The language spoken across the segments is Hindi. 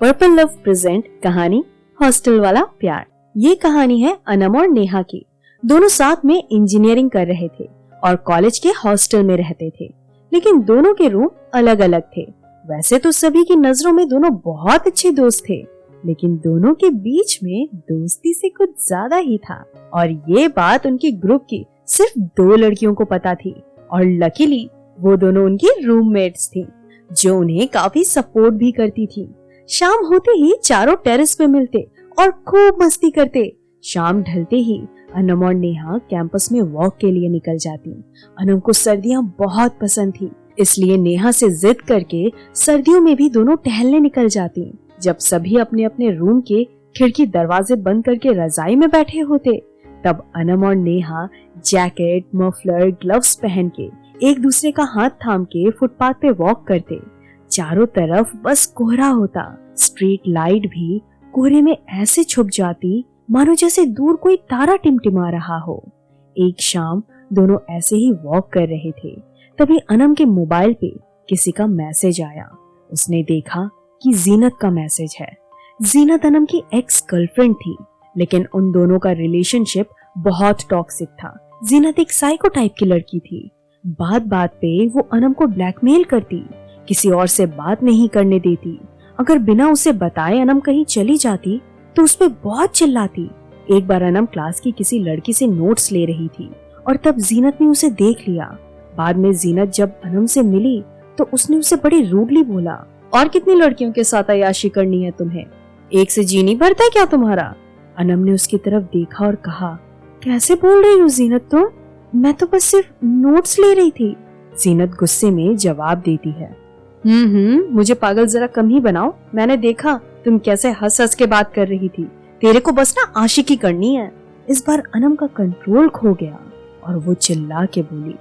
पर्पल लव प्रेजेंट कहानी हॉस्टल वाला प्यार। ये कहानी है अनम और नेहा की। दोनों साथ में इंजीनियरिंग कर रहे थे और कॉलेज के हॉस्टल में रहते थे, लेकिन दोनों के रूम अलग अलग थे। वैसे तो सभी की नजरों में दोनों बहुत अच्छे दोस्त थे, लेकिन दोनों के बीच में दोस्ती से कुछ ज्यादा ही था। और ये बात उनके ग्रुप की सिर्फ 2 लड़कियों को पता थी, और लकीली वो दोनों उनकी रूममेट्स थी, जो उन्हें काफी सपोर्ट भी करती थी। शाम होते ही चारों टेरेस पे मिलते और खूब मस्ती करते। शाम ढलते ही अनम और नेहा कैंपस में वॉक के लिए निकल जाती। अनम को सर्दियां बहुत पसंद थी, इसलिए नेहा से जिद करके सर्दियों में भी दोनों टहलने निकल जाती। जब सभी अपने अपने रूम के खिड़की दरवाजे बंद करके रजाई में बैठे होते, तब अनम और नेहा जैकेट, मफलर, ग्लव्स पहन के एक दूसरे का हाथ थाम के फुटपाथ पे वॉक करते। चारों तरफ बस कोहरा होता। स्ट्रीट लाइट भी कोहरे में ऐसे छुप जाती मानो जैसे दूर कोई तारा टिमटिमा रहा हो। एक शाम दोनों ऐसे ही वॉक कर रहे थे, तभी अनम के मोबाइल पे किसी का मैसेज आया। उसने देखा कि जीनत का मैसेज है। जीनत अनम की एक्स गर्लफ्रेंड थी, लेकिन उन दोनों का रिलेशनशिप बहुत टॉक्सिक था। जीनत एक साइको टाइप की लड़की थी। बात बात पे वो अनम को ब्लैकमेल करती, किसी और से बात नहीं करने देती। अगर बिना उसे बताए अनम कहीं चली जाती तो उस पे बहुत चिल्लाती। एक बार अनम क्लास की किसी लड़की से नोट्स ले रही थी और तब जीनत ने उसे देख लिया। बाद में जीनत जब अनम से मिली तो उसने उसे बड़ी रूडली बोला, और कितनी लड़कियों के साथ अय्याशी करनी है तुम्हें? एक से जी नहीं भरता है क्या तुम्हारा? अनम ने उसकी तरफ देखा और कहा, कैसे बोल रही हो जीनत तुम? मैं तो बस सिर्फ नोट्स ले रही थी। जीनत गुस्से में जवाब देती है, मुझे पागल जरा कम ही बनाओ। मैंने देखा तुम कैसे हंस हंस के बात कर रही थी। तेरे को बस ना आशिकी करनी है। इस बार अनम का कंट्रोल खो गया और वो चिल्ला के बोली,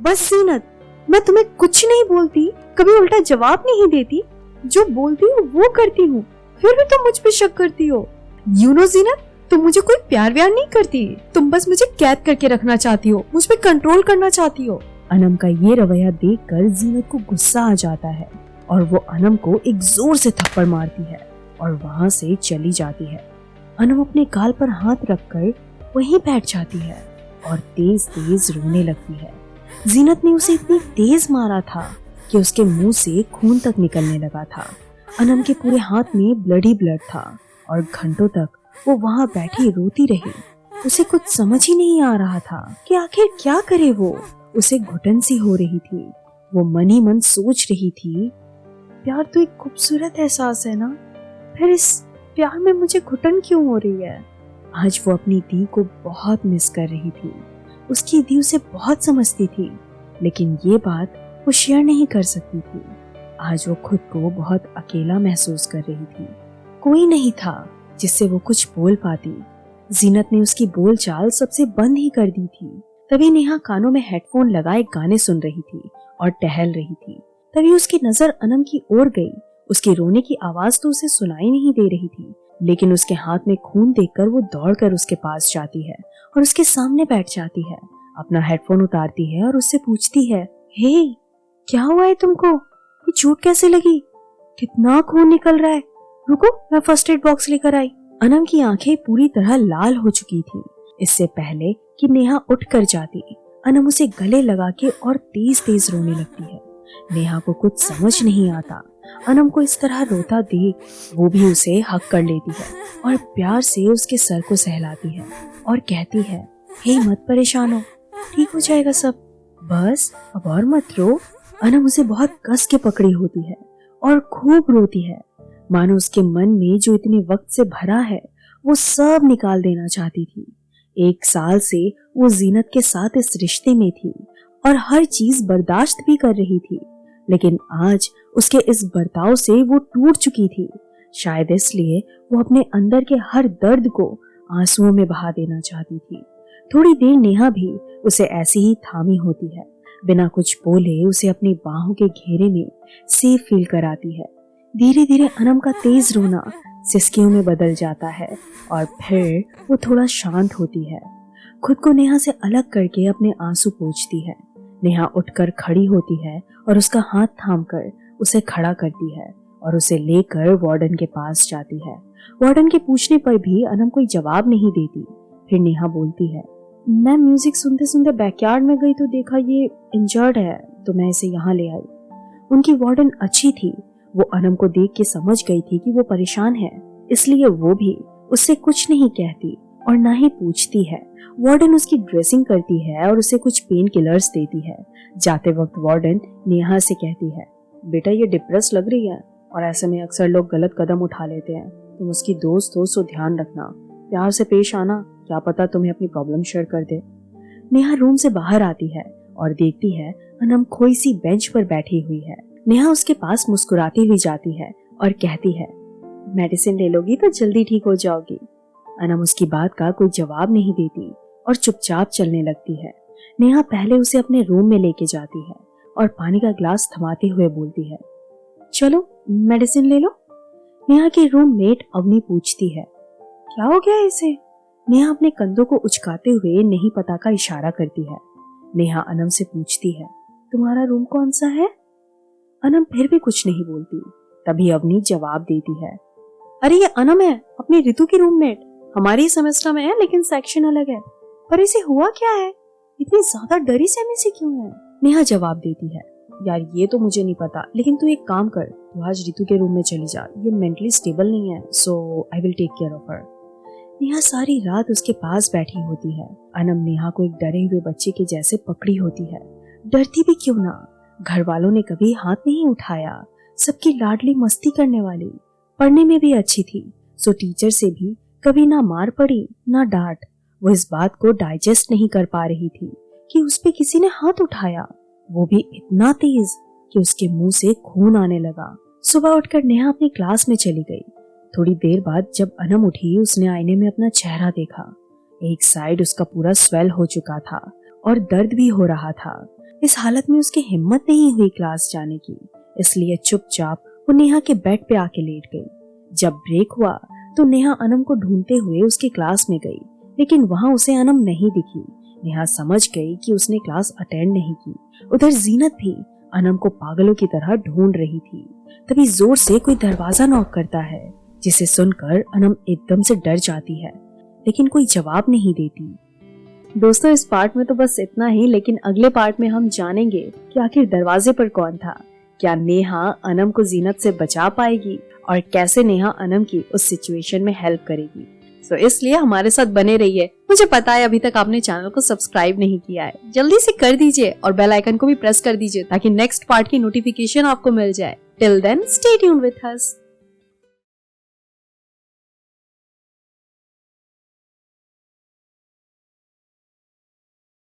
बस जीनत, मैं तुम्हें कुछ नहीं बोलती, कभी उल्टा जवाब नहीं देती। जो बोलती हूँ वो करती हूँ, फिर भी तुम मुझ पे शक करती हो। यू नो जीनत, तुम मुझे कोई प्यार व्यार नहीं करती, तुम बस मुझे कैद करके रखना चाहती हो, मुझ पे कंट्रोल करना चाहती हो। अनम का ये रवैया देखकर जीनत को गुस्सा आ जाता है और वो अनम को एक जोर से थप्पड़ मारती है और वहाँ से चली जाती है। अनम अपने गाल पर हाथ रखकर वहीं बैठ जाती है और तेज तेज रोने लगती है। जीनत ने उसे इतनी तेज मारा था कि उसके मुंह से खून तक निकलने लगा था। अनम के पूरे हाथ में ब्लड ही ब्लड था और घंटों तक वो वहाँ बैठी रोती रही। उसे कुछ समझ ही नहीं आ रहा था कि आखिर क्या करे वो। उसे घुटन सी हो रही थी। वो मन ही मन सोच रही थी, प्यार तो एक खूबसूरत एहसास है ना, फिर इस प्यार में मुझे घुटन क्यों हो रही है? आज वो अपनी दी को बहुत मिस कर रही थी। उसकी दी उसे बहुत समझती थी, लेकिन ये बात वो शेयर नहीं कर सकती थी। आज वो खुद को बहुत अकेला महसूस कर रही थी। कोई नहीं था जिससे वो कुछ बोल पाती। जीनत ने उसकी बोलचाल सबसे बंद ही कर दी थी। तभी नेहा कानों में हेडफोन लगाए गाने सुन रही थी और टहल रही थी। तभी उसकी नजर अनम की ओर गई। उसके रोने की आवाज तो उसे सुनाई नहीं दे रही थी, लेकिन उसके हाथ में खून देखकर वो दौड़कर उसके पास जाती है और उसके सामने बैठ जाती है। अपना हेडफोन उतारती है और उससे पूछती है, हे, क्या हुआ है तुमको? ये चोट कैसे लगी? कितना खून निकल रहा है? रुको, मैं फर्स्ट एड बॉक्स लेकर आई। अनम की आंखें पूरी तरह लाल हो चुकी थी। इससे पहले कि नेहा उठ कर जाती, अनम उसे गले लगा के और तेज तेज रोने लगती है। नेहा को कुछ समझ नहीं आता। अनम को इस तरह रोता देख वो भी उसे हक कर लेती है और प्यार से उसके सर को सहलाती है और कहती है, हे मत परेशान हो, ठीक हो जाएगा सब, बस अब और मत रो। अनम उसे बहुत कस के पकड़ी होती है और खूब रोती है, मानो उसके मन में जो इतने वक्त से भरा है वो सब निकाल देना चाहती थी। 1 साल से वो जीनत के साथ इस रिश्ते में थी और हर चीज बर्दाश्त भी कर रही थी, लेकिन आज उसके इस बर्ताव से वो टूट चुकी थी। शायद इसलिए वो अपने अंदर के हर दर्द को आंसुओं में बहा देना चाहती थी। थोड़ी देर नेहा भी उसे ऐसी ही थामी होती है, बिना कुछ बोले उसे अपनी बाहों के घेरे में सेफ फील कराती है। धीरे धीरे अनम का तेज रोना सिसकियों में बदल जाता है और फिर वो थोड़ा शांत होती है। खुद को नेहा से अलग करके अपने आंसू पोंछती है। नेहा उठकर खड़ी होती है और उसका हाथ थामकर उसे खड़ा करती है और उसे लेकर वार्डन के पास जाती है। वार्डन के पूछने पर भी अनम कोई जवाब नहीं देती। फिर नेहा बोलती है, मैं म्यूजिक सुनते सुनते बैकयार्ड में गई तो देखा ये इंजर्ड है, तो मैं इसे यहाँ ले आई। उनकी वार्डन अच्छी थी, वो अनम को देख के समझ गई थी कि वो परेशान है, इसलिए वो भी उससे कुछ नहीं कहती और ना ही पूछती है। वार्डन उसकी ड्रेसिंग करती है और उसे कुछ पेन किलर्स देती है। जाते वक्त वार्डन नेहा से कहती है, बेटा ये डिप्रेस लग रही है और ऐसे में अक्सर लोग गलत कदम उठा लेते हैं, तुम उसकी दोस्त हो सो ध्यान रखना, प्यार से पेश आना, क्या पता तुम्हें अपनी प्रॉब्लम शेयर कर दे। नेहा रूम से बाहर आती है और देखती है अनम खोई सी बेंच पर बैठी हुई है। नेहा उसके पास मुस्कुराती हुई जाती है और कहती है, मेडिसिन ले लोगी तो जल्दी ठीक हो जाओगी। अनम उसकी बात का कोई जवाब नहीं देती और चुपचाप चलने लगती है। नेहा पहले उसे अपने रूम में लेके जाती है और पानी का ग्लास थमाते हुए बोलती है, चलो मेडिसिन ले लो। नेहा की रूममेट अवनी पूछती है, क्या हो गया इसे? नेहा अपने कंधों को उचकाते हुए नहीं पता का इशारा करती है। नेहा अनम से पूछती है, तुम्हारा रूम कौन सा है? अनम फिर भी कुछ नहीं बोलती। तभी अवनी जवाब देती है, अरे ये अनम है, अपनी ऋतु की रूममेट, हमारी सेमेस्टर में है लेकिन सेक्शन अलग है। पर इसे हुआ क्या है? इतनी ज्यादा डरी सहमी से क्यों है? नेहा जवाब देती है, यार ये तो मुझे नहीं पता, लेकिन तू एक काम कर, तू आज ऋतु के रूम में चली जा, ये मेंटली स्टेबल नहीं है, so I will take care of her. Neha सारी रात उसके पास बैठी होती है। अनम नेहा को एक डरे हुए बच्चे के जैसे पकड़ी होती है। डरती भी क्यों ना, घर वालों ने कभी हाथ नहीं उठाया, सबकी लाडली मस्ती करने वाली, पढ़ने में भी अच्छी थी, सो टीचर से भी कभी ना मार पड़ी ना डांट। वो इस बात को डाइजेस्ट नहीं कर पा रही थी कि उस पे किसी ने हाथ उठाया, वो भी इतना तेज कि उसके मुंह से खून आने लगा। सुबह उठकर नेहा अपनी क्लास में चली गई। थोड़ी देर बाद जब अनम उठी, उसने आईने में अपना चेहरा देखा। एक साइड उसका पूरा स्वेल हो चुका था और दर्द भी हो रहा था। इस हालत में उसकी हिम्मत नहीं हुई क्लास जाने की, इसलिए चुपचाप वो नेहा के बेड पे आके लेट गई। जब ब्रेक हुआ तो नेहा अनम को ढूंढते हुए उसके क्लास में गई, लेकिन वहां उसे अनम नहीं दिखी। नेहा समझ गई कि उसने क्लास अटेंड नहीं की। उधर जीनत भी अनम को पागलों की तरह ढूंढ रही थी। तभी जोर से कोई दरवाजा नॉक करता है, जिसे सुनकर अनम एकदम से डर जाती है, लेकिन कोई जवाब नहीं देती। दोस्तों इस पार्ट में तो बस इतना ही, लेकिन अगले पार्ट में हम जानेंगे कि आखिर दरवाजे पर कौन था। क्या नेहा अनम को जीनत से बचा पाएगी और कैसे नेहा अनम की उस सिचुएशन में हेल्प करेगी। तो इसलिए हमारे साथ बने रहिए। मुझे पता है अभी तक आपने चैनल को सब्सक्राइब नहीं किया है, जल्दी से कर दीजिए और बेल आइकन को भी प्रेस कर दीजिए ताकि नेक्स्ट पार्ट की नोटिफिकेशन आपको मिल जाए। Till then stay tuned with us.